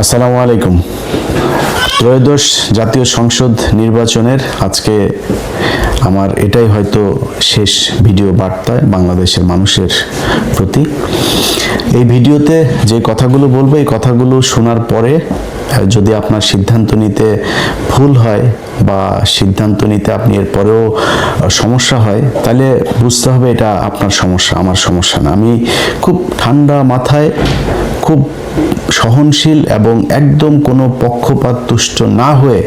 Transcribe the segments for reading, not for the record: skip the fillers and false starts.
আসসালামু আলাইকুম। ত্রয়োদশ জাতীয় সংসদ নির্বাচনের আজকে আমার এটাই হয়তো শেষ ভিডিও বার্তা বাংলাদেশের মানুষের প্রতি। এই ভিডিওতে যে কথাগুলো বলবো, এই কথাগুলো শোনার পরে যদি আপনার সিদ্ধান্ত নিতে ভুল হয় বা সিদ্ধান্ত নিতে আপনি এরপরেও সমস্যা হয়, তাহলে বুঝতে হবে এটা আপনার সমস্যা, আমার সমস্যা না। আমি খুব ঠান্ডা মাথায়, খুব সহনশীল এবং একদম কোনো পক্ষপাত তুষ্ট না হয়ে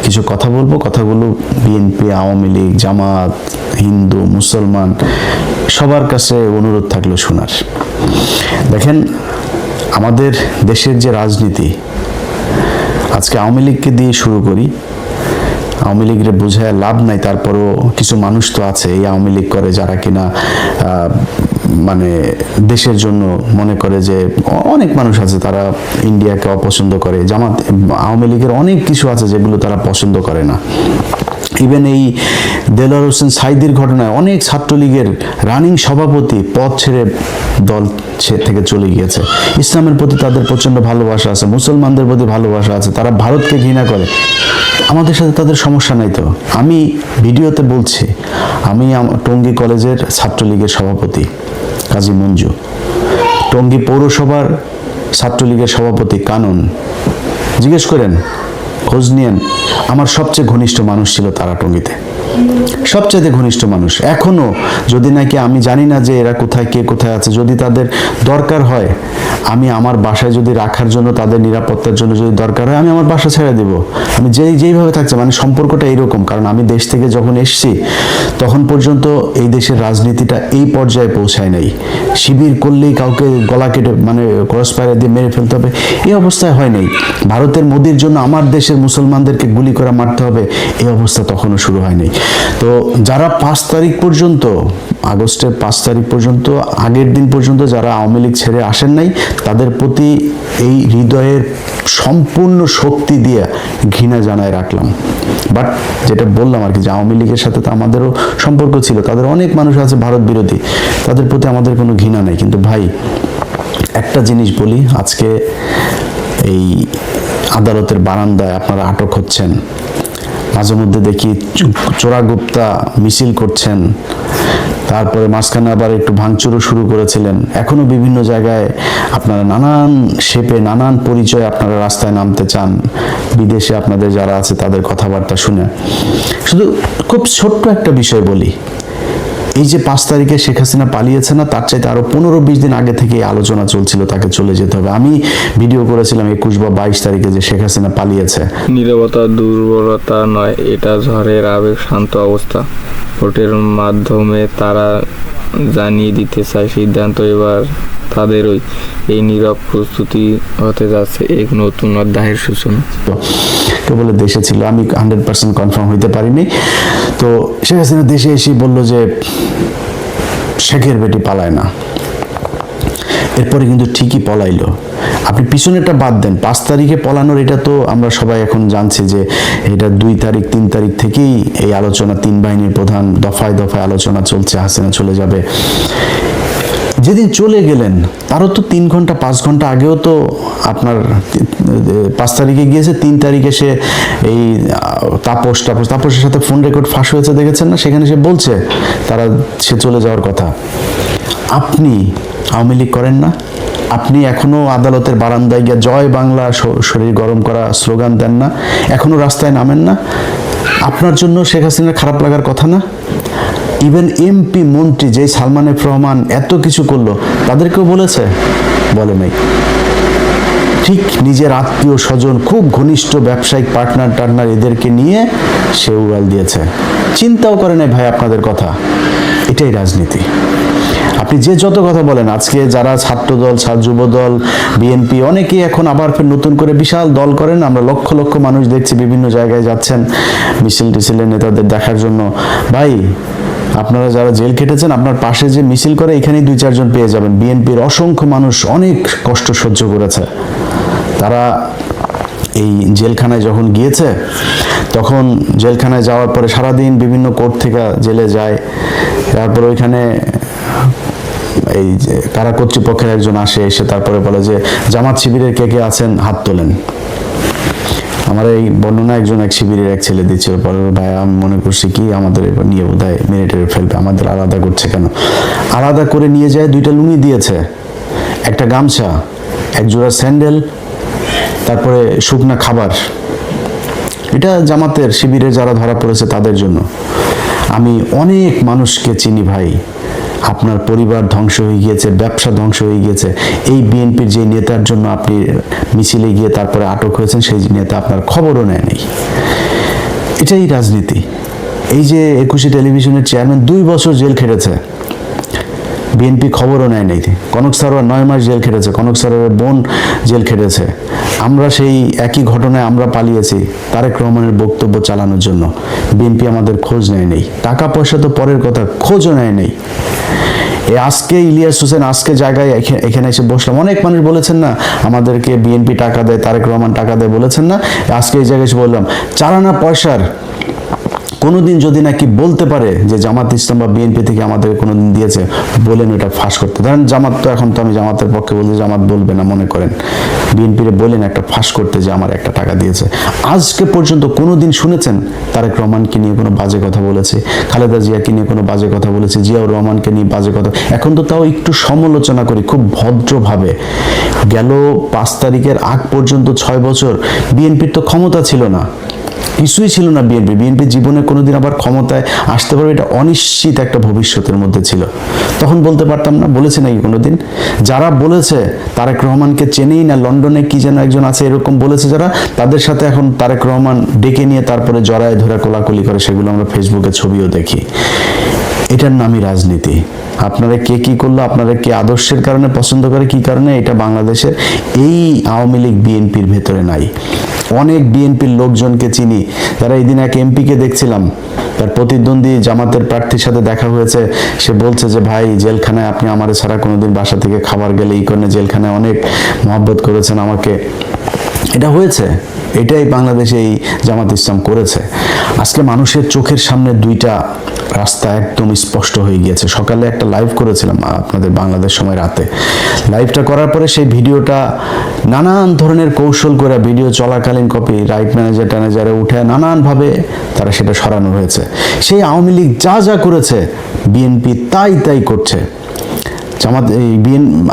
কিছু কথা বলবো। কথাগুলো বিএনপি, আওয়ামী লীগ, জামাত, হিন্দু, মুসলমান সবার কাছে অনুরোধ থাকলো শোনার। দেখেন, আমাদের দেশের যে রাজনীতি, আজকে আওয়ামী লীগকে দিয়ে শুরু করি। আওয়ামী লীগের বোঝায় লাভ নাই, তারপরও কিছু মানুষ তো আছে এই আওয়ামী লীগ করে যারা কিনা মানে দেশের জন্য মনে করে যে, অনেক মানুষ আছে তারা ইন্ডিয়াকে অপছন্দ করে। জামাত, আওয়ামী লীগের অনেক কিছু আছে যেগুলো তারা পছন্দ করে না। ইভেন এই দেলোয়ার হোসেন সাঈদীর ঘটনায় অনেক ছাত্রলীগের রানিং সভাপতি পদ ছেড়ে দল থেকে চলে গিয়েছে। ইসলামের প্রতি তাদের প্রচন্ড ভালোবাসা আছে, মুসলমানদের প্রতি ভালোবাসা আছে, তারা ভারতকে ঘৃণা করে। আমাদের সাথে তাদের সমস্যা নাই তো। আমি ভিডিওতে বলছি, আমি টঙ্গী কলেজের ছাত্রলীগের সভাপতি কাজী মঞ্জু, টঙ্গী পৌরসভার ছাত্রলীগের সভাপতি কানন, জিজ্ঞেস করেন, খোঁজ নিয়েন, আমার সবচেয়ে ঘনিষ্ঠ মানুষ ছিল তারা টঙ্গীতে, সবচেয়ে ঘনিষ্ঠ মানুষ। এখনো যদি নাকি আমি জানি না যে এরা কোথায়, কে কোথায় আছে, যদি তাদের দরকার হয়, আমি আমার বাসায় যদি রাখার জন্য, তাদের নিরাপত্তার জন্য যদি দরকার হয়, আমি আমার বাসা ছেড়ে দেব। আমি যেইভাবে থাকছে, মানে সম্পর্কটা এইরকম। কারণ আমি দেশ থেকে যখন এসছি তখন পর্যন্ত এই দেশের রাজনীতিটা এই পর্যায়ে পৌঁছায় নাই। শিবির করলেই কাউকে গলা কেটে, মানে ক্রস ফায়ার দিয়ে মেরে ফেলতে হবে, এই অবস্থায় হয় নাই। ভারতের মোদির জন্য আমার দেশের মুসলমানদেরকে গুলি করে মারতে হবে, এই অবস্থা তখনও শুরু হয়নি। তো যারা 5 তারিখ পর্যন্ত, আগস্টের 5 তারিখ পর্যন্ত, আগের দিন পর্যন্ত যারা আওয়ামী লীগ ছেড়ে আসেন নাই, তাদের প্রতি এই হৃদয়ের সম্পূর্ণ শক্তি দিয়ে ঘৃণা জানায় রাখলাম। বাট যেটা বললাম আর কি, যে আওয়ামী লীগের সাথে তো আমাদেরও সম্পর্ক ছিল, তাদের অনেক মানুষ আছে ভারত বিরোধী, তাদের প্রতি আমাদের কোনো ঘৃণা নেই। কিন্তু ভাই, একটা জিনিস বলি, আজকে এই আদালতের বারান্দায় আপনারা আটক হচ্ছেন, মাঝে মধ্যে দেখি চোরাগুপ্তা মিছিল করছেন, তারপরে মাঝখানে আবার একটু ভাঙচুরও শুরু করেছিলেন। এখনো বিভিন্ন জায়গায় আপনারা নানান শেপে, নানান পরিচয়ে আপনারা রাস্তায় নামতে চান, বিদেশে আপনাদের যারা আছে তাদের কথাবার্তা শুনে। শুধু খুব ছোট্ট একটা বিষয় বলি, এই যে 5 তারিখে শেখ হাসিনা পালিয়েছে না, তার চাইতে আরো 15-20 দিন আগে থেকে আলোচনা চলছিল তাকে চলে যেতে হবে। আমি ভিডিও করেছিলাম 21 বা 22 তারিখে যে শেখ হাসিনা পালিয়েছে। নীরবতা দুর্বলতা নয়, এটা ঝড়ের আবেগ শান্ত অবস্থা। ভোটের মাধ্যমে তারা জানিয়ে দিতে চায় সিদ্ধান্ত এবার তাদেরই। এই নীরব প্রস্তুতি হতে যাচ্ছে এক নতুন অধ্যায়ের সূচনা। কেবল দেশে ছিল, আমি 100% কনফার্ম হইতে পারিনি। তো শেখ হাসিনা দেশে এসে বলল যে শেখের বেটি পালায় না, এরপরে কিন্তু ঠিকই পলাইলো। আপনি পিছনেরটা বাদ দেন, 5 তারিখে পলানোর এটা তো আমরা সবাই এখন জানছি যে এটা 2 তারিখ 3 তারিখ থেকেই এই আলোচনা, 3 বাহিনীর প্রধান দফায় দফায় আলোচনা চলছে, হাসিনা চলে যাবে। যেদিন চলে গেলেন তারও তো 3 ঘন্টা 5 ঘন্টা আগেও তো আপনার 5 তারিখে গিয়েছে, 3 তারিখে সে এই তাপসের সাথে ফোন রেকর্ড ফাঁস হয়েছে, দেখেছেন না? সেখানে সে বলছে সে চলে যাওয়ার কথা। আপনি আওয়ামী লীগ করেন না? আপনি এখনো আদালতের বারান্দায় গিয়ে জয় বাংলা শরীর গরম করা স্লোগান দেন না? এখনো রাস্তায় নামেন না? আপনার জন্য শেখ হাসিনার খারাপ লাগার কথা না? ইভেন এমপি মন্ত্রী, যে সালমান এফ রহমান এত কিছু করলো, তাদেরকেও বলে নাই। ঠিক নিজের আত্মীয় স্বজন, খুব ঘনিষ্ঠ ব্যবসায়িক পার্টনার এদেরকে নিয়ে সে উড়াল দিয়েছে, চিন্তাও করে নাই ভাই আপনাদের কথা। এটাই রাজনীতি। আপনি যে যত কথা বলেন, আজকে যারা ছাত্রদল, যুবদল, বিএনপি, অনেকেই এখন আবার ফের নতুন করে বিশাল দল করেন। আমরা লক্ষ লক্ষ মানুষ দেখছি বিভিন্ন জায়গায় যাচ্ছেন মিছিল টিছিলে নেতাদের দেখার জন্য। ভাই, আপনারা যারা জেল কেটেছেন, আপনার পাশে যে মিছিল করে এখানেই 2-4 জন পেয়ে যাবেন। বিএনপির অসংখ্য মানুষ অনেক কষ্ট সহ্য করেছে, তারা এই জেলখানায় যখন গিয়েছে, তখন জেলখানায় যাওয়ার পরে সারাদিন বিভিন্ন কোর্ট থেকে জেলে যায়, তারপর ওইখানে এই যে কারা কর্তৃপক্ষের একজন আসে, এসে তারপরে বলে যে জামাত শিবিরের কে কে আছেন হাত তোলেন। আমার এই বর্ণনা একজন এক শিবিরের এক ছেলে দিচ্ছিল, পরে ভাই আমি মনে করছি কি আমাদের এবার নিয়ে বোধহয় মেরে টেরে ফেলবে, আমাদের আলাদা করছে কেন। আলাদা করে নিয়ে যায়, 2টা লুঙ্গি দিয়েছে, একটা গামছা, এক জোড়া স্যান্ডেল, তারপরে শুকনা খাবার। এটা জামাতের শিবিরে যারা ধরা পড়েছে তাদের জন্য। আমি অনেক মানুষকে চিনি ভাই, আপনার পরিবার ধ্বংস হয়ে গিয়েছে, ব্যবসা ধ্বংস হয়ে গিয়েছে এই বিএনপির যে নেতার জন্য আপনি মিছিলে গিয়ে তারপরে আটক হয়েছেন, সেই নেতা আপনার খবরও নেয়নি। এটাই রাজনীতি। এই যে 21 টেলিভিশনের চেয়ারম্যান 2 বছর জেল খেটেছে, বিএনপি খবরও নেয় নাই। কনক সারোয়ার 9 মাস জেল খেটেছে, কনক সারোয়ারের বোন জেল খেটেছে। আমরা সেই একই ঘটনায় আমরা পালিয়েছি তারেক রহমানের বক্তব্য চালানোর জন্য, বিএনপি আমাদের খোঁজ নেয় নেই। টাকা পয়সা তো পরের কথা, খোঁজও নেয় নেই। আজকে ইলিয়াস হোসেন আজকে জায়গায় এখানে এসে বসলাম, অনেক মানুষ বলেছেন না আমাদেরকে বিএনপি টাকা দেয়, তারেক রহমান টাকা দেয় বলেছেন না, আজকে এই জায়গায় এসে বললাম 4 আনা পয়সার কোনোদিন যদি নাকি বলতে পারে যে জামাত ইসলাম বা বিএনপি থেকে আমাদের কোনোদিন দিয়েছে, বলেন ওটা ফাঁস করতে। ধরেন জামাত, তো এখন তো আমি জামাতের পক্ষে বলতে, জামাত বলবে না মনে করেন, বিএনপিরে বলেন একটা ফাঁস করতে যে আমার একটা টাকা দিয়েছে। আজকে পর্যন্ত কোনোদিন শুনেছেন তারেক রহমানকে নিয়ে কোনো বাজে কথা বলেছে, খালেদা জিয়াকে নিয়ে কোনো বাজে কথা বলেছে, জিয়াউর রহমানকে নিয়ে বাজে কথা? এখন তো তাও একটু সমালোচনা করি খুব ভদ্রভাবে। গেল 5 তারিখের আগ পর্যন্ত 6 বছর বিএনপির তো ক্ষমতা ছিল না, কিছুই ছিল না। বিএনপি জীবনে কোনোদিন আবার ক্ষমতায় আসতে পারবে এটা অনিশ্চিত একটা ভবিষ্যতের মধ্যে ছিল। তখন বলতে পারতাম না? বলেছে নাকি কোনোদিন? যারা বলেছে তারেক রহমানকে চেনেই না, লন্ডনে কি যেন একজন আছে এরকম বলেছে যারা, তাদের সাথে এখন তারেক রহমান ডেকে নিয়ে তারপরে জড়ায় ধরে কোলাকুলি করে, সেগুলো আমরা ফেসবুকে ছবিও দেখি। এটার নামই রাজনীতি। আপনারা কে কি করলো, আপনারা কে আদর্শের কারণে পছন্দ করে, কি কারণে, এটা বাংলাদেশের এই আওয়ামী লীগ বিএনপির ভেতরে নাই। অনেক বিএনপির লোকজনকে চিনি, যারা এই দিন এক এমপিকে দেখছিলাম, তার প্রতিদ্বন্দ্বী জামাতের প্রার্থীর সাথে দেখা হয়েছে, সে বলছে যে ভাই জেলখানায় আপনি আমার ছাড়া কোনোদিন বাসা থেকে খাবার গেলে এই কারণে জেলখানায় অনেক মহব্বত করেছেন আমাকে। এটা হয়েছে, এটাই বাংলাদেশে এই জামাত ইসলাম করেছে। আজকে মানুষের চোখের সামনে 2টা রাস্তা একদম স্পষ্ট হয়ে গিয়েছে। সকালে একটা লাইভ করেছিলাম আপনাদের বাংলাদেশ সময় রাতে, লাইভটা করার পরে সেই ভিডিওটা নানান ধরনের কৌশল করে ভিডিও চলাকালীন কপি রাইট ম্যানেজারে উঠে নানানভাবে তারা সেটা সরানো হয়েছে। সেই আওয়ামী লীগ যা যা করেছে বিএনপি তাই করছে। জামাত এই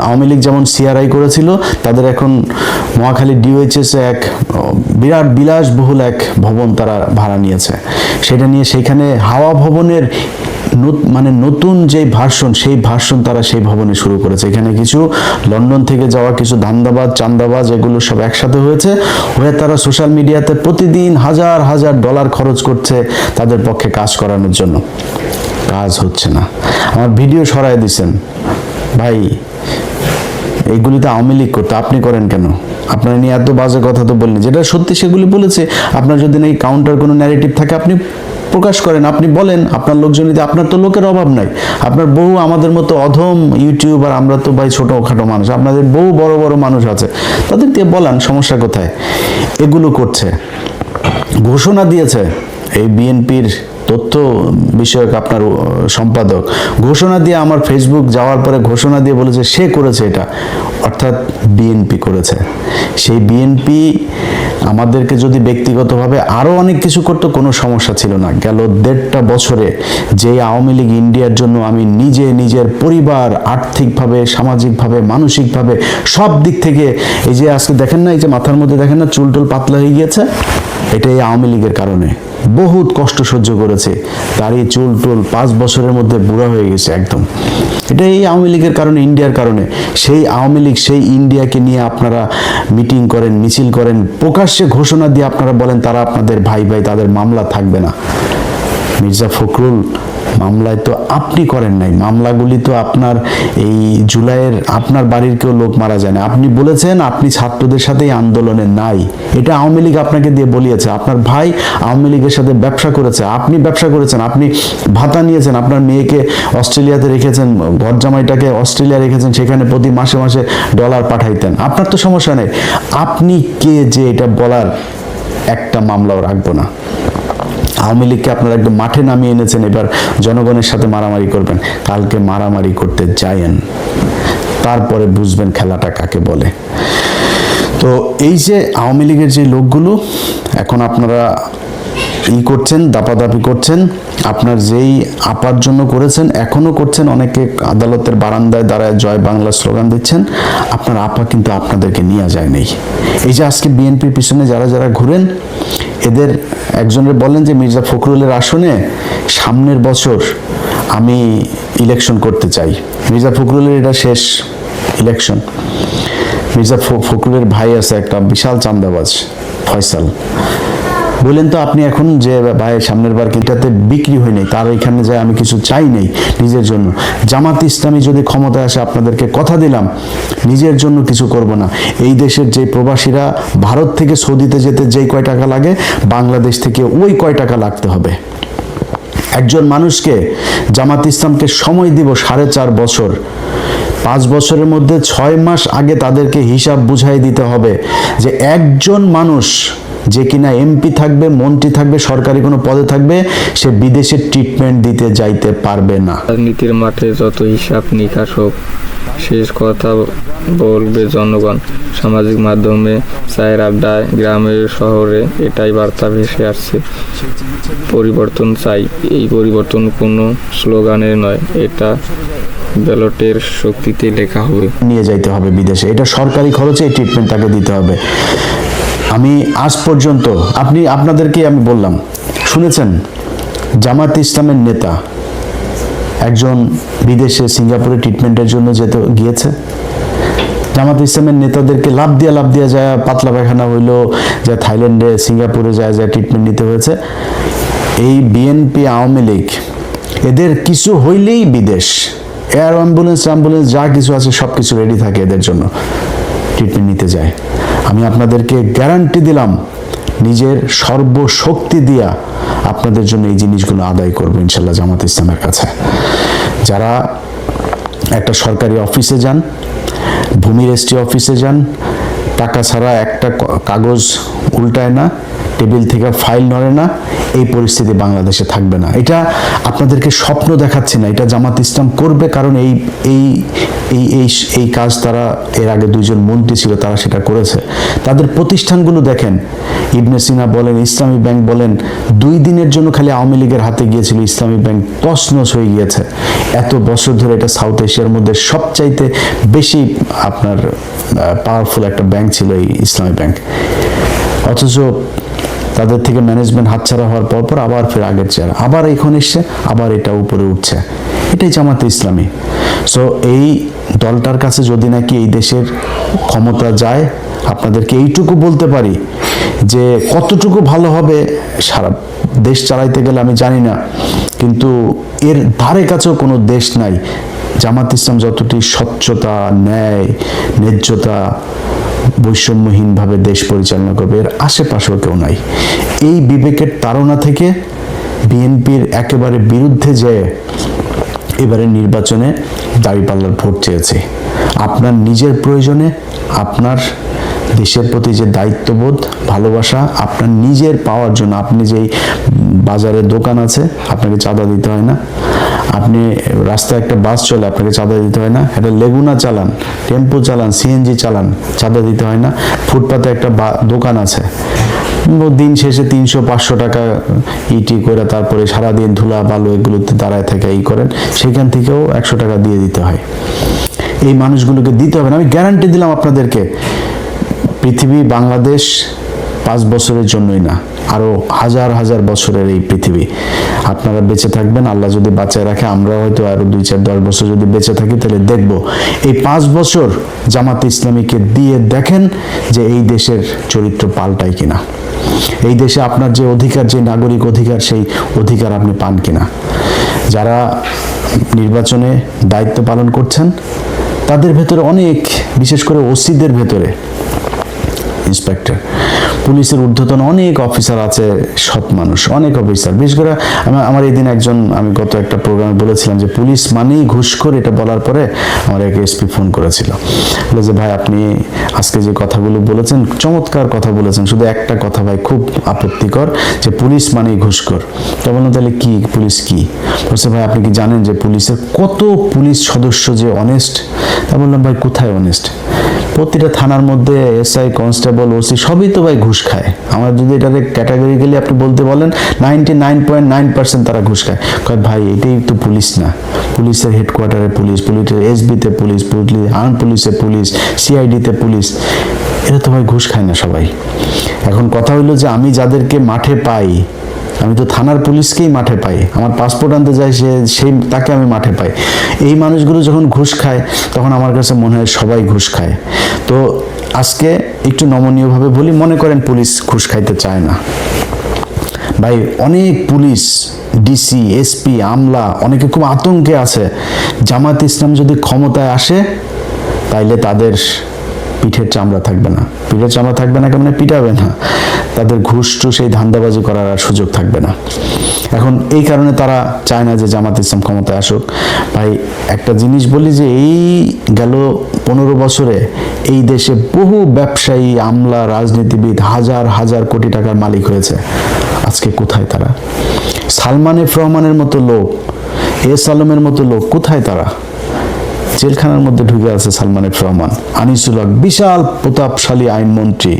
আওয়ামী লীগ যেমন সিআরআই করেছিল, তাদের এখন মহাখালী ডিওএইচএস এক বিরাট বিলাসবহুল এক ভবন তারা ভাড়া নিয়েছে। সেটা নিয়ে সেইখানে হাওয়া ভবনের মানে নতুন যে ভার্সন, সেই ভার্সন তারা সেই ভবনে শুরু করেছে। এখানে কিছু লন্ডন থেকে যাওয়া কিছু ধান্দাবাজ চান্দাবাজ এগুলো সব একসাথে হয়ে তারা সোশ্যাল মিডিয়াতে প্রতিদিন হাজার হাজার ডলার খরচ করছে তাদের পক্ষে কাজ করানোর জন্য। কাজ হচ্ছে না, আমার ভিডিও সরায় দিছেন। ভাই এইগুলি তো আওয়ামী লীগ করতো, আপনি করেন কেন? আপনার নিয়ে এত বাজে কথা তো বললেন, যেটা সত্যি সেগুলি বলেছে। আপনার যদি না কাউন্টার কোনো ন্যারেটিভ থাকে আপনি প্রকাশ করেন, আপনি বলেন, আপনার লোকজন, আপনার তো লোকের অভাব নাই। আপনার বহু আমাদের মতো অধম ইউটিউবার, আমরা তো ভাই ছোটখাটো মানুষ, আপনাদের বহু বড় বড় মানুষ আছে, তাদের দিয়ে বলান, সমস্যা কোথায়? এগুলো করছে। ঘোষণা দিয়েছে এই বিএনপির তথ্য বিষয়ক আপনার সম্পাদক, ঘোষণা দিয়ে আমার ফেসবুক যাওয়ার পরে ঘোষণা দিয়ে বলেছে সে করেছে এটা, অর্থাৎ বিএনপি করেছে। সেই বিএনপি আমাদেরকে যদি ব্যক্তিগতভাবে আরো অনেক কিছু করতো কোনো সমস্যা ছিল না। গেল 1.5টা বছরে যে আওয়ামী লীগ ইন্ডিয়ার জন্য আমি নিজে, নিজের পরিবার, আর্থিকভাবে, সামাজিকভাবে, মানসিকভাবে সব দিক থেকে, এই যে আজকে দেখেন না, এই যে মাথার মধ্যে দেখেন না চুল টুল পাতলা হয়ে গিয়েছে, এটা এই আওয়ামী লীগের কারণে। বহুত কষ্ট সহ্য করেছে, দাড়ি চুল টুল 5 বছরের মধ্যে বুড়া হয়ে গেছে একদম। এটা এই আওয়ামী লীগের কারণে, ইন্ডিয়ার কারণে। সেই আওয়ামী লীগ, সেই ইন্ডিয়াকে নিয়ে আপনারা মিটিং করেন, মিছিল করেন, প্রকাশ্যে ঘোষণা দিয়ে আপনারা বলেন তারা আপনাদের ভাই, তাদের মামলা থাকবে না। মির্জা ফখরুল মামলায় তো আপনি করেন নাই, মামলাগুলি তো আপনার এই জুলাইয়ের আপনার বাড়ির কেউ লোক মারা যায় না। আপনি বলেছেন আপনি ছাত্রদের সাথে আন্দোলনে নাই, এটা আওয়ামী লীগ আপনাকে দিয়ে বলিয়েছে। আপনার ভাই আওয়ামী লীগের সাথে ব্যবসা করেছে, আপনি ব্যবসা করেছেন, আপনি ভাতা নিয়েছেন, আপনার মেয়েকে অস্ট্রেলিয়াতে রেখেছেন, ঘর জামাইটাকে অস্ট্রেলিয়া রেখেছেন, সেখানে প্রতি মাসে মাসে ডলার পাঠাইতেন। আপনার তো সমস্যা নেই, আপনি কে যে এটা বলার একটা মামলাও রাখবো না। আওয়ামী লীগকে আপনারা একদম মাঠে নামিয়ে এনেছেন, এবার জনগণের সাথে মারামারি করবেন। কালকে মারামারি করতে যায়েন, তারপরে বুঝবেন খেলাটা কাকে বলে। তো এই যে আওয়ামী লীগের যে লোকগুলো এখন আপনারা করছেন, দাপাদাপি করছেন, আপনার যেই আপার জন্য করেছেন এখনো করছেন, অনেকে আদালতের বারান্দায় দাঁড়ায় জয় বাংলা স্লোগান দিচ্ছেন, আপনার আপা কিন্তু আপনাদেরকে নিয়ে যায় নেই। এই যে আজকে বিএনপির পিছনে যারা যারা ঘুরেন, এদের একজনের বলেন যে মির্জা ফখরুলের আসনে সামনের বছর আমি ইলেকশন করতে চাই। মির্জা ফখরুলের এটা শেষ ইলেকশন। মির্জা ফখরুলের ভাই আছে একটা বিশাল চান্দাবাজ ফয়সাল, বললেন তো আপনি এখন যে ভাই সামনের বার কিনটাতে বিক্রি হয় নাই, তার এখানে যায় আমি কিছু চাই নাই নিজের জন্য। জামাত ইসলামী যদি ক্ষমতায় আসে আপনাদেরকে কথা দিলাম নিজের জন্য কিছু করব না। এই দেশের যে প্রবাসীরা ভারত থেকে সৌদিতে যেতে যেই কয় টাকা লাগে, বাংলাদেশ থেকে ওই কয় টাকা লাগতে হবে। একজন মানুষকে জামাত ইসলামকে সময় দিব 4.5 বছর, 5 বছরের মধ্যে 6 মাস আগে তাদেরকে হিসাব বুঝাই দিতে হবে যে একজন মানুষ যে কিনা এমপি থাকবে, মন্ত্রী থাকবে, সরকারি কোনো পদে থাকবে, সে বিদেশে ট্রিটমেন্ট দিতে যাইতে পারবে না। রাজনীতির মাঠে যত হিসাব নিকাশ হোক, শেষ কথা বলবে জনগণ। সামাজিক মাধ্যমে, চায়ের আড্ডায়, গ্রামে শহরে এটাই বার্তা ভেসে আসছে। পরিবর্তন চাই। এই পরিবর্তন কোনো স্লোগানের নয়, এটা ব্যালটের শক্তিতে লেখা হবে। নিয়ে যাইতে হবে বিদেশে, এটা সরকারি খরচে এই ট্রিটমেন্ট তাকে দিতে হবে। আমি আজ পর্যন্ত আপনাদেরকে আমি বললাম, শুনেছেন জামাত ইসলামের নেতা একজন বিদেশে সিঙ্গাপুরে ট্রিটমেন্টের জন্য গিয়েছে। জামাত ইসলামের নেতাদেরকে লাভ দিয়া যায়, পাতলা পায়খানা হইলো, যা থাইল্যান্ডে সিঙ্গাপুরে যায় ট্রিটমেন্ট নিতে হয়েছে। এই বিএনপি আওয়ামী লীগ এদের কিছু হইলেই বিদেশ, এয়ার অ্যাম্বুলেন্স যা কিছু আছে সব কিছু রেডি থাকে এদের জন্য, ট্রিটমেন্ট নিতে যায়। আমি আপনাদেরকে গ্যারান্টি দিলাম নিজের সর্বশক্তি দিয়া আপনাদের জন্য এই জিনিসগুলো আদায় করবো ইনশাল্লাহ জামাত ইসলামের কাছে। যারা একটা সরকারি অফিসে যান, ভূমি রেজিস্ট্রি অফিসে যান, টাকা ছাড়া একটা কাগজ উল্টায় না, টেবিল থেকে ফাইল নড়ে না, এই পরিস্থিতি বাংলাদেশে থাকবে না। এটা আপনাদেরকে স্বপ্ন দেখাচ্ছি না, এটা জামাত ইসলাম করবে। কারণ এই এই এই এই এই কাজ তারা এর আগে 2জন মন্ত্রী ছিল, তারা সেটা করেছে। তাদের প্রতিষ্ঠানগুলো দেখেন, ইবনে সিনা বলেন, ইসলামী ব্যাংক বলেন, 2 দিনের জন্য খালি আওয়ামী লীগের হাতে গিয়েছিল ইসলামী ব্যাংক, তছনছ হয়ে গিয়েছে। এত বছর ধরে এটা সাউথ এশিয়ার মধ্যে সবচাইতে বেশি আপনার পাওয়ারফুল একটা ব্যাংক ছিল এই ইসলামী ব্যাংক। অথচ তাদের থেকে ম্যানেজমেন্ট হাতছাড়া হওয়ার পর আবার ফের আগের চেহারা, আবার এখন এসছে, আবার এটা উপরে উঠছে। এটাই জামাতে ইসলামী। সো এই দলটার কাছে যদি নাকি এই দেশের ক্ষমতা যায়, আপনাদেরকে এইটুকু বলতে পারি যে কতটুকু ভালো হবে সারা দেশ চালাইতে গেলে আমি জানি না, কিন্তু এর ধারে কাছেও কোনো দেশ নাই জামাত ইসলাম যতটি স্বচ্ছতা, ন্যায়, ন্যায্যতা, বৈষম্যহীনভাবে দেশ পরিচালনা করবে, এর আশেপাশেও কেউ নাই। এই বিবেকের তাড়না থেকে বিএনপির একেবারে বিরুদ্ধে যে এবারে নির্বাচনে দাঁড়িপাল্লার ভোট চেয়েছে। আপনার নিজের প্রয়োজনে, আপনার দেশের প্রতি যে দায়িত্ববোধ, ভালোবাসা, আপনার নিজের পাওয়ার জন্য, আপনি যেই বাজারে দোকান আছে আপনাকে চাঁদা দিতে হয় না, আপনি রাস্তায় একটা বাস চলে আপনাকে চাঁদা দিতে হয় না, একটা লেগুনা চালান, টেম্পো চালান, সিএনজি চালান, চাঁদা দিতে হয় না, ফুটপাতে একটা দোকান আছে, দিন শেষে 300-500 টাকা ইটি করে তারপরে সারাদিন ধুলা বালু এগুলোতে দাঁড়ায় থেকে করেন, সেখান থেকেও 100 টাকা দিয়ে দিতে হয়। এই মানুষগুলোকে দিতে হবে না। আমি গ্যারান্টি দিলাম আপনাদেরকে, পৃথিবী বাংলাদেশ 5 বছরের জন্যই না, আরো হাজার হাজার বছরের এই পৃথিবী। আপনারা বেঁচে থাকবেন, আল্লাহ যদি বাঁচায় রাখে, আমরা হয়তো আরো 2-4-10 বছর যদি বেঁচে থাকি, তাহলে দেখবো এই 5 বছর জামাত ইসলামীকে দিয়ে দেখেন যে এই দেশের চরিত্র পাল্টায় কিনা, এই দেশে আপনার যে অধিকার, যে নাগরিক অধিকার, সেই অধিকার আপনি পান কিনা। যারা নির্বাচনে দায়িত্ব পালন করছেন তাদের ভেতরে অনেক, বিশেষ করে ওসিদের ভেতরে, ইন্সপেক্টর পুলিশের ঊর্ধ্বতন অনেক অফিসার আছে, সৎ মানুষ, অনেক অফিসার। বিশেষ করে আমার এই দিন একজন, আমি গত একটা প্রোগ্রামে বলেছিলাম যে পুলিশ মানেই ঘুষখোর, এটা বলার পরে আমার এক এসপি ফোন করেছিল, বলে যে ভাই আপনি আজকে যে কথাগুলো বলেছেন চমৎকার কথা বলেছেন, শুধু একটা কথা ভাই খুব আপত্তিকর, যে পুলিশ মানেই ঘুষখোর। তা বললাম তাহলে কি পুলিশ কি? বলছে ভাই আপনি কি জানেন যে পুলিশের কত পুলিশ সদস্য যে অনেস্ট? তা বললাম ভাই কোথায় অনেস্ট? প্রতিটা থানার মধ্যে এসআই, কনস্টেবল, ওসি সবই তো ভাই ঘুষ খায়। আমার যদি এটাকে ক্যাটাগরিক্যালি আপনি বলতে বলেন 99.9% তারা ঘুষ খায়। কয় ভাই এটাই তো পুলিশ না, পুলিশের হেডকোয়ার্টারে পুলিশ, পুলিশের এসবিতে পুলিশ, আর্ম পুলিশে পুলিশ, সিআইডিতে পুলিশ, এরা তো ভাই ঘুষ খায় না সবাই। এখন কথা হইলো যে আমি যাদেরকে মাঠে পাই, আমি তো থানার পুলিশকেই মাঠে পাই, আমার পাসপোর্ট আনতে যাই তাকে আমি মাঠে পাই। এই মানুষগুলো যখন ঘুষ খায় তখন আমার কাছে মনে হয় সবাই ঘুষ খায়। তো আজকে একটু নমনীয়ভাবে বলি, মনে করেন পুলিশ ঘুষ খাইতে চায় না, ভাই অনেক পুলিশ, ডিসি, এসপি, আমলা অনেকে খুব আতঙ্কে আছে। জামাত ইসলাম যদি ক্ষমতায় আসে তাইলে তাদের পিঠের চামড়া থাকবে না। পিঠের চামড়া থাকবে না কেমন? পিটাবে না, তাদের ঘুষ টুস এই ধান্দাবাজি করার আর সুযোগ থাকবে না। এখন এই কারণে তারা চায় না যে জামাত ইসলাম ক্ষমতায় আসুক। ভাই একটা জিনিস বলি যে এই গেল 15 বছরে এই দেশে বহু ব্যবসায়ী, আমলা, রাজনীতিবিদ হাজার হাজার কোটি টাকার মালিক হয়েছে। আজকে কোথায় তারা? সালমান এফ রহমানের মতো লোক, এস আলমের মতো লোক, কোথায় তারা? জেলখানার মধ্যে ঢুকে আছে সালমান এফ রহমান, আনিসুল হক, বিশাল প্রতাপশালী আইনমন্ত্রী,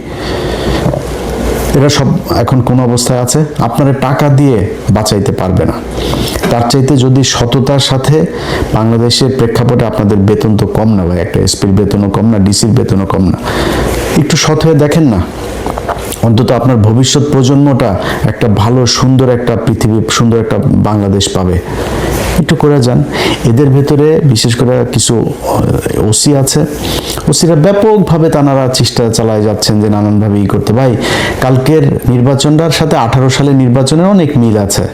এরা সব এখন কোন অবস্থায় আছে? আপনারা টাকা দিয়ে বাঁচাইতে পারবে না। তার চাইতে যদি সততার সাথে, বাংলাদেশের প্রেক্ষাপটে আপনাদের বেতন তো কম না ভাই, একটা এসপির বেতনও কম না, ডিসির বেতনও কম না, একটু সৎ হয়ে দেখেন না, অন্তত আপনার ভবিষ্যৎ প্রজন্মটা একটা ভালো সুন্দর একটা পৃথিবী, সুন্দর একটা বাংলাদেশ পাবে। একটু করে যান। এদের ভেতরে বিশেষ করে কিছু ওসি আছে, ওসিরা ব্যাপকভাবে তানারা চেষ্টা চালায় যাচ্ছেন যে নানানভাবে করতে। ভাই কালকের নির্বাচনটার সাথে 18 সালের নির্বাচনের অনেক মিল আছে,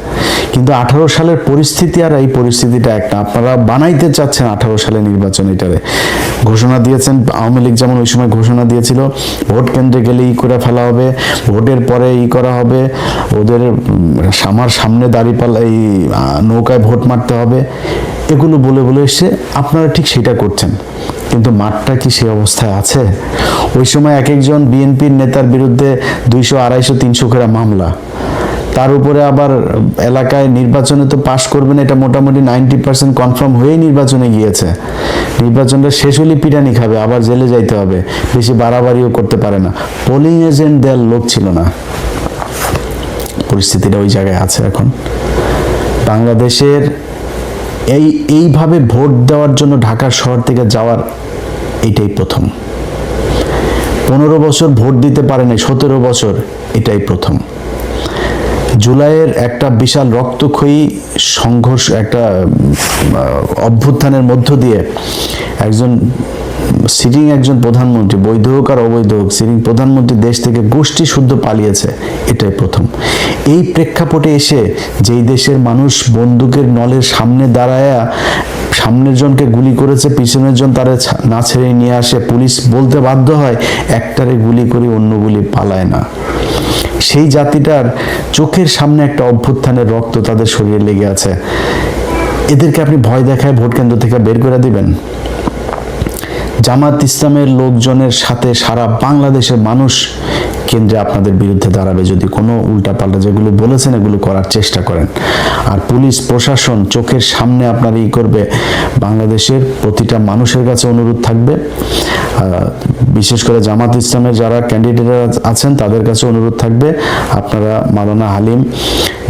কিন্তু 18 সালের পরিস্থিতি আর এই পরিস্থিতিটা একটা। আপনারা বানাইতে চাচ্ছেন 18 সালের নির্বাচন, এটারে ঘোষণা দিয়েছেন। আওয়ামী লীগ যেমন ওই সময় ঘোষণা দিয়েছিল ভোট কেন্দ্রে গেলে করা ফেলা হবে, ভোটের পরে করা হবে, ওদের আমার সামনে দাঁড়িপাল্লা এই নৌকায় ভোট মারতে হবে, এগুলো বলে বলে এসে আপনারা ঠিক সেটা করছেন। কিন্তু মাঠটা কি সেই অবস্থায় আছে? ওই সময় এক একজন বিএনপির নেতার বিরুদ্ধে 200, 250, 300 করে মামলা, তার উপরে আবার এলাকায় নির্বাচনে তো পাশ করবেন এটা মোটামুটি 90% কনফার্ম হয়েই নির্বাচনে গিয়েছে। নির্বাচনটা শেষ হলে পিটানি খাবে, আবার জেলে যাইতে হবে, বেশি বাড়াবাড়িও করতে পারে না। পোলিং এজেন্ট দেওয়ার লোক ছিল না। পরিস্থিতিটা ওই জায়গায় আছে এখন। বাংলাদেশের এইভাবে ভোট দেওয়ার জন্য ঢাকা শহর থেকে যাওয়ার এটাই প্রথম। 15 বছর ভোট দিতে পারে নাই, 17 বছর এটাই প্রথম। জুলাইয়ের একটা বিশাল রক্তক্ষয়ী সংঘর্ষ, একটা অভ্যুত্থানের মধ্য দিয়ে একজন প্রধানমন্ত্রী, বৈধ হোক আর অবৈধ হোক, সিটিং প্রধানমন্ত্রী দেশ থেকে গোষ্ঠী শুদ্ধ পালিয়েছে, এটাই প্রথম। এই প্রেক্ষাপটে এসে যেই দেশের মানুষ বন্দুকের নলের সামনে দাঁড়ায়া সামনের জনকে গুলি করেছে, পিছনের জন তারা না ছেড়ে নিয়ে আসে, পুলিশ বলতে বাধ্য হয় একটারে গুলি করে অন্য গুলি পালায় না। সেই জাতিটার চোখের সামনে একটা অভ্যুত্থানের রক্ত তাদের শরীরে লেগে আছে। এদেরকে আপনি ভয় দেখায় ভোট কেন্দ্র থেকে বের করে দিবেন? জামাত ইসলামের লোকজনের সাথে সারা বাংলাদেশের মানুষ কেন্দ্রে আপনাদের বিরুদ্ধে দাঁড়াবে যদি কোনো উল্টাপাল্টা যেগুলো বলেছেন এগুলো করার চেষ্টা করেন। আর পুলিশ প্রশাসন চোখের সামনে আপনার করবে। বাংলাদেশের প্রতিটা মানুষের কাছে অনুরোধ থাকবে, বিশেষ করে জামাত ইসলামের যারা ক্যান্ডিডেট আছেন তাদের কাছে অনুরোধ থাকবে, আপনারা মাওলানা হালিম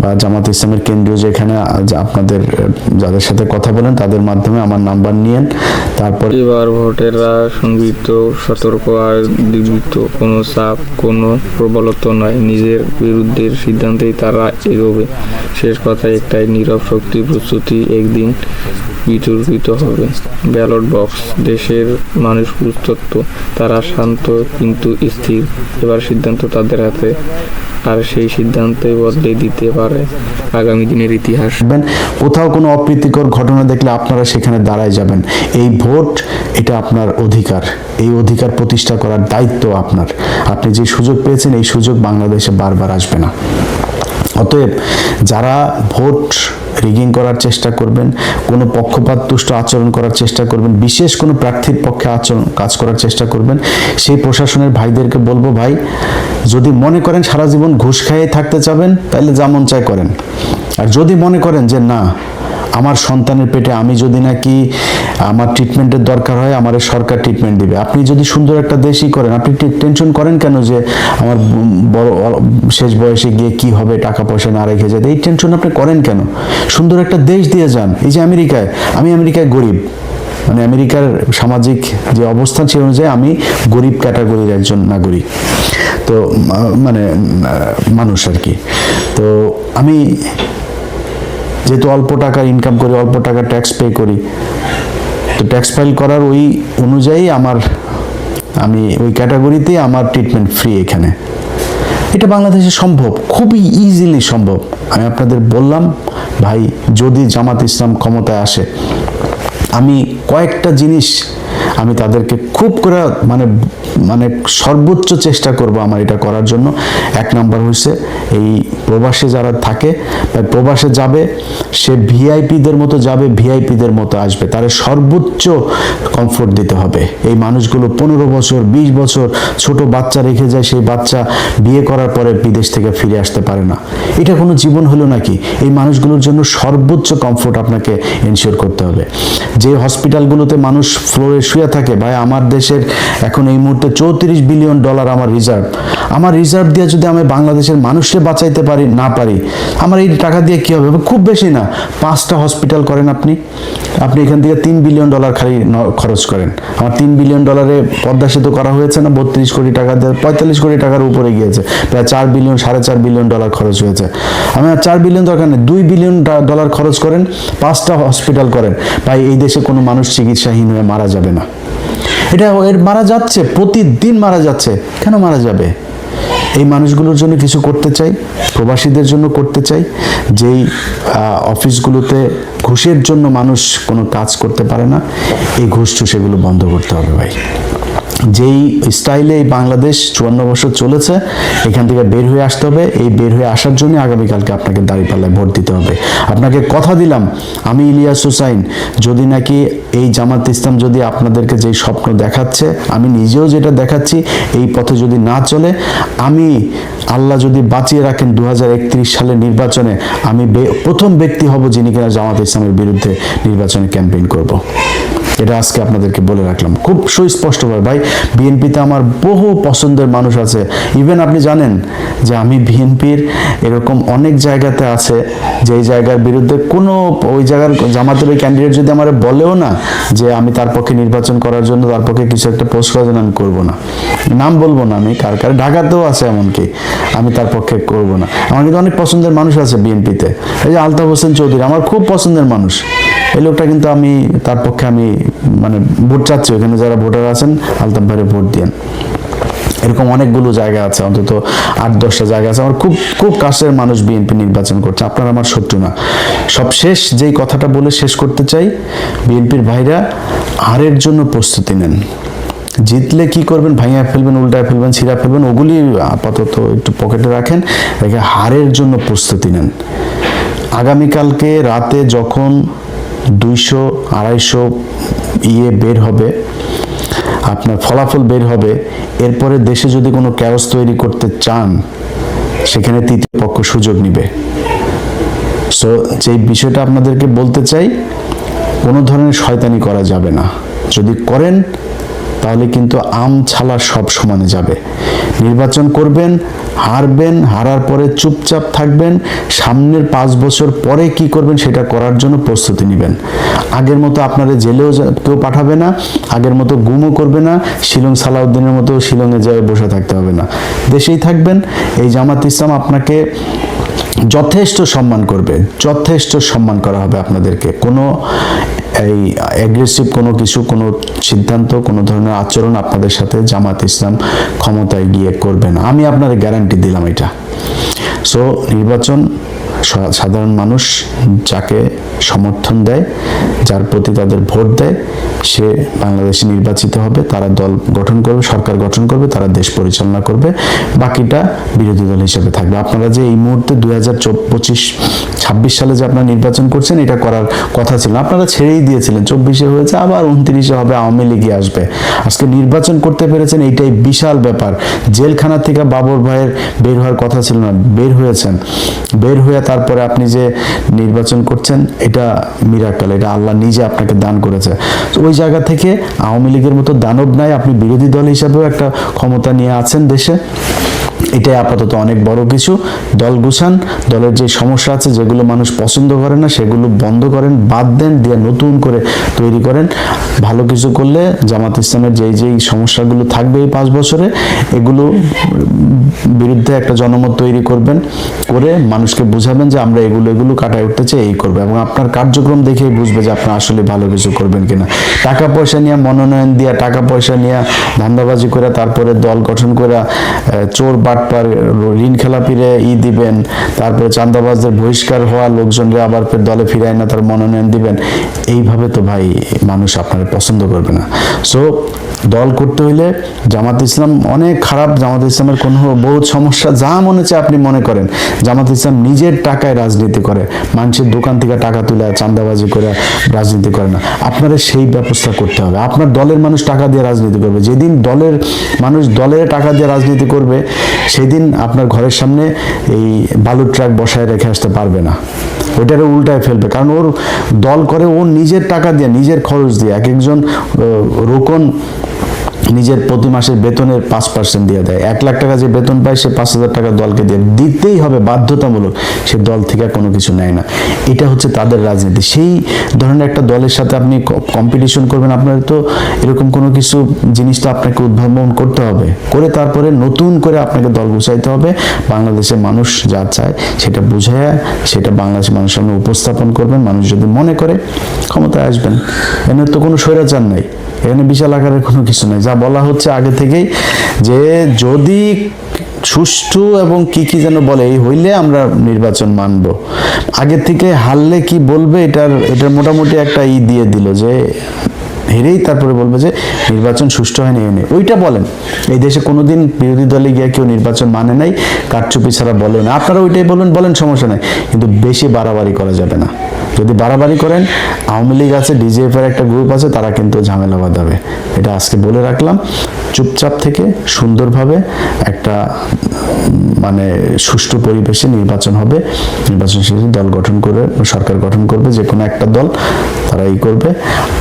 বা জামাত ইসলামের কেন্দ্রীয় যেখানে আপনাদের যাদের সাথে কথা বলেন তাদের মাধ্যমে আমার নাম্বার নিয়েন। তারপর এবার ভোটেররা সংগৃহীত, সতর্ক আর দিগ্বিত, কোনো চাপ, কোনো প্রবলতা নয়, নিজের বিরুদ্ধের সিদ্ধান্তেই তারা এগোবে। শেষ কথা একটাই, নীরব শক্তি প্রস্তুতি একদিন বিতর্কিত হবে। ব্যালট বক্স, দেশের মানুষ প্রস্তুত, তারা শান্ত কিন্তু স্থির। এবার সিদ্ধান্ত তাদের হাতে। আর সেই সিদ্ধান্তই বদলে দিতে পারে আগামী দিনের ইতিহাস। কোথাও কোনো অপ্রীতিকর ঘটনা দেখলে আপনারা সেখানে দাঁড়ায় যাবেন। এই ভোট, এটা আপনার অধিকার, এই অধিকার প্রতিষ্ঠা করার দায়িত্ব আপনার। আপনি যে সুযোগ পেয়েছেন, এই সুযোগ বাংলাদেশে বারবার আসবে না। অতএব যারা ভোট রিগিং করার চেষ্টা করবেন, কোনো পক্ষপাতদুষ্ট আচরণ করার চেষ্টা করবেন, বিশেষ কোনো প্রার্থীর পক্ষে কাজ করার চেষ্টা করবেন, সেই প্রশাসনের ভাইদেরকে বলবো, ভাই যদি মনে করেন সারা জীবন ঘুষ খাইয়ে থাকতে চাবেন, তাহলে যা মন চায় করেন। আর যদি মনে করেন যে না, আমার সন্তানের পেটে আমি যদি নাকি আমার ট্রিটমেন্টের দরকার হয়, আমার সরকার ট্রিটমেন্ট দিবে, আপনি যদি সুন্দর একটা দেশই করেন, আপনি টেনশন করেন কেন যে আমার বড় শেষ বয়সে গিয়ে কি হবে, টাকা পয়সা না রেখে যায়, এই টেনশন আপনি করেন কেন? সুন্দর একটা দেশ দিয়ে যান। এই যে আমি আমেরিকায় গরিব, মানে আমেরিকার সামাজিক যে অবস্থান সেই অনুযায়ী আমি গরিব ক্যাটাগরির একজন নাগরিক, তো মানে মানুষ আর কি। তো আমি যেহেতু অল্প টাকা ইনকাম করি, অল্প টাকা ট্যাক্স পে করি, তো ট্যাক্স ফাইল করার ওই অনুযায়ী আমি ওই ক্যাটাগরিতে আমার ট্রিটমেন্ট ফ্রি এখানে। এটা বাংলাদেশে সম্ভব, খুবই ইজিলি সম্ভব। আমি আপনাদের বললাম ভাই, যদি জামাত ইসলাম ক্ষমতায় আসে, আমি কয়েকটা জিনিস আমি তাদেরকে খুব করে মানে সর্বোচ্চ চেষ্টা করব আমার এটা করার জন্য। এক নাম্বার হচ্ছে, এই প্রবাসে যারা থাকে বা প্রবাসে যাবে, সে ভিআইপিদের মতো যাবে, ভিআইপিদের মতো আসবে, তার সর্বোচ্চ কমফোর্ট দিতে হবে। এই মানুষগুলো 15 বছর 20 বছর ছোট বাচ্চা রেখে যায়, সেই বাচ্চা বিয়ে করার পরে বিদেশ থেকে ফিরে আসতে পারে না। এটা কোনো জীবন হলো নাকি? এই মানুষগুলোর জন্য সর্বোচ্চ কমফোর্ট আপনাকে এনশিওর করতে হবে। যে হসপিটালগুলোতে মানুষ ফ্লোরে শুয়ে থাকে, ভাই আমার দেশের এখন এই মুহূর্তে $34 বিলিয়ন আমার রিজার্ভ দিয়ে যদি আমি বাংলাদেশের মানুষকে বাঁচাইতে না পারি, আমার এই টাকা দিয়ে কি হবে? খুব বেশি না, 5টা হসপিটাল করেন আপনি এখান থেকে $3 বিলিয়ন খালি খরচ করেন। আমার $3 বিলিয়ন পদ্মা সেতু করা হয়েছে না, 32 কোটি টাকা দিয়ে 45 কোটি টাকার উপরে গিয়েছে, প্রায় $4 বিলিয়ন $4.5 বিলিয়ন খরচ হয়েছে। আমি আর $4 বিলিয়ন দরকার নেই, $2 বিলিয়ন খরচ করেন, 5টা হসপিটাল করেন। ভাই এই দেশে কোনো মানুষ চিকিৎসাহীন হয়ে মারা যাবে না। এর মারা যাচ্ছে, প্রতিদিন মারা যাচ্ছে, কেন মারা যাবে? এই মানুষগুলোর জন্য কিছু করতে চাই, প্রবাসীদের জন্য করতে চাই। যেই অফিসগুলোতে ঘুষের জন্য মানুষ কোনো কাজ করতে পারে না, এই ঘুষ সেগুলো বন্ধ করতে হবে ভাই। যেই স্টাইলে এই বাংলাদেশ 54 বছর চলেছে, এখান থেকে বের হয়ে আসতে হবে। এই বের হয়ে আসার জন্য আগামীকালকে আপনাকে দাঁড়িপাল্লায় ভোট দিতে হবে। আপনাকে কথা দিলাম, আমি ইলিয়াস হুসাইন, যদি নাকি এই জামাত ইসলাম যদি আপনাদেরকে যেই স্বপ্ন দেখাচ্ছে, আমি নিজেও যেটা দেখাচ্ছি, এই পথে যদি না চলে, আমি আল্লাহ যদি বাঁচিয়ে রাখেন 2031 সালের নির্বাচনে আমি প্রথম ব্যক্তি হব যিনি কিনা জামাত ইসলামের বিরুদ্ধে নির্বাচনে ক্যাম্পেইন করব। এটা আজকে আপনাদেরকে বলে রাখলাম খুব সুস্পষ্টভাবে। ভাই বিএনপিতে আমার বহু পছন্দের মানুষ আছে। ইভেন আপনি জানেন যে আমি বিএনপির এরকম অনেক জায়গাতে আছে যেই জায়গার বিরুদ্ধে কোনো ওই জায়গার জামাতের ওই ক্যান্ডিডেট যদি আমার বলেও না যে আমি তার পক্ষে নির্বাচন করার জন্য তার পক্ষে কিছু একটা পোস্ট করার জন্য আমি করবো না, নাম বলবো না আমি কার, ঢাকাতেও আছে এমনকি, আমি তার পক্ষে করবো না। আমার কিন্তু অনেক পছন্দের মানুষ আছে বিএনপিতে। এই যে আলতাফ হোসেন চৌধুরী আমার খুব পছন্দের মানুষ, এই লোকটা কিন্তু আমি তার পক্ষে আমি ভোট চাচ্ছি। ওখানে যারা ভোটার আছেন আলতাফ ভাইরে ভোট দিয়েন। এরকম অনেকগুলো জায়গা আছে, অন্তত 8-10টা জায়গা আছে আমার খুব খুব কাছের মানুষ বিএনপি নির্বাচন করছে। আপনারা আমার শত্রু না। সবশেষ যেই কথাটা বলে শেষ করতে চাই, বিএনপির ভাইরা হারের জন্য প্রস্তুতি নেন। জিতলে কি করবেন? ভাঙিয়ে ফেলবেন, উল্টায় ফেলবেন, ছিঁড়া ফেলবেন, ওগুলি আপাতত একটু পকেটে রাখেন, রেখে হারের জন্য প্রস্তুতি নেন। আগামীকালকে রাতে যখন 200-250 বের হবে, আপনার ফলাফল বের হবে, এরপরে দেশে যদি কোনো ক্যাওস তৈরি করতে চান, সেখানে তৃতীয় পক্ষ সুযোগ নিবে। সো যেই বিষয়টা আপনাদেরকে বলতে চাই, কোনো ধরনের শয়তানি করা যাবে না। যদি করেন তাহলে কিন্তু আম ছালা সব সমানে যাবে। নির্বাচন করবেন, হারবেন, হারার পরে চুপচাপ থাকবেন, সামনের 5 বছর পরে কি করবেন সেটা করার জন্য প্রস্তুতি নেবেন। আগের মতো আপনারা জেলেও কেউ পাঠাবে না, আগের মতো গুমও করবে না, শিলং সালাউদ্দিনের মতো শিলংয়ে যেয়ে বসে থাকতে হবে না, দেশেই থাকবেন। এই জামাত ইসলাম আপনাকে যথেষ্ট সম্মান করবে, যথেষ্ট সম্মান করা হবে আপনাদেরকে। কোনো এই অ্যাগ্রেসিভ কোনো কিছু, কোনো সিদ্ধান্ত, কোনো ধরনের আচরণ আপনাদের সাথে জামাত ইসলাম ক্ষমতায় গিয়ে করবে না, আমি আপনাদের গ্যারান্টি দিলাম এটা। সো নির্বাচন সাধারণ মানুষ যাকে সমর্থন দেয়, যার প্রতি তাদের ভোট দেয়, সে বাংলাদেশে নির্বাচিত হবে, তারা দল গঠন করবে, সরকার গঠন করবে, তারা দেশ পরিচালনা করবে, বাকিটা বিরোধী দল হিসেবে থাকবে। আপনারা যে এই মুহূর্তে 2025-26 সালে যে আপনারা নির্বাচন করছেন, এটা করার কথা ছিল, আপনারা ছেড়েই দিয়েছিলেন। 24-এ হয়েছে, আবার 29-এ হবে, আওয়ামী লীগই আসবে। আজকে নির্বাচন করতে পেরেছেন, এইটাই বিশাল ব্যাপার। জেলখানা থেকে বাবর ভাইয়ের বের হওয়ার কথা ছিল না, বের হয়েছেন। বের হয়ে তারপরে আপনি যে নির্বাচন করছেন, এটা মিরাকল, এটা আল্লাহ নিজে আপনাকে দান করেছে। তো ওই জায়গা থেকে আওয়ামী লীগের মতো দানব নাই, আপনি বিরোধী দল হিসাবেও একটা ক্ষমতা নিয়ে আছেন দেশে। এটাই আপাতত অনেক বড় কিছু। দল গুছান, দলের যে সমস্যা আছে, যেগুলো মানুষ পছন্দ করে না, সেগুলো বন্ধ করেন, বাদ দেন, দিয়ে নতুন করে তৈরি করেন। ভালো কিছু করলে জামাত ইসলামের যেই সমস্যাগুলো থাকবে এই 5 বছরে, এগুলো বিরুদ্ধে একটা জনমত তৈরি করবেন, করে মানুষকে বুঝাবেন যে আমরা এগুলো কাটায় উঠতে চাই, এই করবে, এবং আপনার কার্যক্রম দেখেই বুঝবে যে আপনি আসলে ভালো কিছু করবেন কিনা। টাকা পয়সা নিয়ে, মনোনয়ন দিয়া, টাকা পয়সা নিয়ে ধান্দাবাজি করে তারপরে দল গঠন করে চোর বাটপার ঋণ খেলাপিরে দিবেন, তারপরে চাঁদাবাজদের বহিষ্কার হওয়া লোকজনরা আবার ফের দলে ফিরায় না, তার মনোনয়ন দিবেন, এইভাবে তো ভাই মানুষ আপনার পছন্দ করবে না। সো দল করতে হইলে জামাত ইসলাম অনেক খারাপ, জামাত ইসলামের কোনো বহুত সমস্যা, যা মনে চায় আপনি মনে করেন। জামাত ইসলাম নিজের টাকায় রাজনীতি করে, মানুষের দোকান থেকে টাকা তুলে চাঁদাবাজি করে রাজনীতি করে না। আপনারা সেই ব্যবস্থা করতে হবে। আপনার দলের মানুষ টাকা দিয়ে রাজনীতি করবে। যেদিন দলের মানুষ দলের টাকা দিয়ে রাজনীতি করবে, সেদিন আপনার ঘরের সামনে এই বালুর ট্রাক বসায় রেখে আসতে পারবে না, ওইটারে উল্টায় ফেলবে। কারণ ওর দল করে ও নিজের টাকা দিয়ে, নিজের খরচ দিয়ে। এক একজন রোকন নিজের প্রতি মাসের বেতনের 5% দিয়ে দেয়। 1 লাখ টাকা যে বেতন পায়, সে 5,000 টাকা দলকে দিয়ে দিতেই হবে, বাধ্যতামূলক। সে দল থেকে কোনো কিছু নেয় না। এটা হচ্ছে তাদের রাজনীতি। সেই ধরনের একটা দলের সাথে আপনি কম্পিটিশন করবেন, আপনার তো এরকম কোনো কিছু জিনিসটা আপনাকে উদ্ভাবন করতে হবে, করে তারপরে নতুন করে আপনাকে দল গুছাইতে হবে। বাংলাদেশের মানুষ যা চায় সেটা বুঝায়, সেটা বাংলাদেশের মানুষের সামনে উপস্থাপন করবেন। মানুষ যদি মনে করে ক্ষমতায় আসবেন, এর তো কোনো স্বৈরাচার নাই, এখানে বিশাল আকারের কোনো কিছু নাই। যা বলা হচ্ছে আগে থেকেই, যে যদি সুষ্ঠু এবং কি যেন বলে, এই হইলে আমরা নির্বাচন মানব। আগে থেকে হারলে কি বলবে, এটার মোটামুটি একটা দিয়ে দিল, যে হেরেই তারপরে বলবে যে নির্বাচন সুষ্ঠু হয়নি, এনে ওইটা বলেন। এই দেশে কোনোদিন বিরোধী দলে গিয়ে কেউ নির্বাচন মানে নাই, কারচুপি ছাড়া বলে না। আপনারা ওইটাই বলেন, সমস্যা নাই, কিন্তু বেশি বাড়াবাড়ি করা যাবে না। যদি বাড়াবাড়ি করেন, আওয়ামী লীগ আছে, ডিজিএফ এর একটা গ্রুপ আছে, তারা কিন্তু ঝামেলা বাঁধাবে। এটা আজকে বলে রাখলাম। চুপচাপ থেকে সুন্দরভাবে একটা মানে সুষ্ঠু পরিবেশে নির্বাচন হবে। নির্বাচন শেষে দল গঠন করে সরকার গঠন করবে, যে কোনো একটা দল, তারা করবে।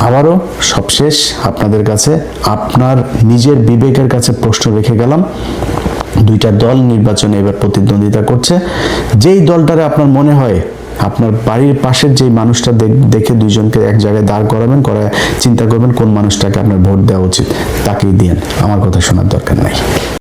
আবারও সবশেষ আপনাদের কাছে, আপনার নিজের বিবেকের কাছে প্রশ্ন রেখে গেলাম। 2টা দল নির্বাচনে এবার প্রতিদ্বন্দ্বিতা করছে। যেই দলটারে আপনার মনে হয়, আপনার বাড়ির পাশের যে মানুষটা দেখে 2 জনকে এক জায়গায় দাঁড় করাবেন, চিন্তা করবেন কোন মানুষটাকে আপনার ভোট দেওয়া উচিত, তাকেই দিয়েন। আমার কথা শোনার দরকার নাই।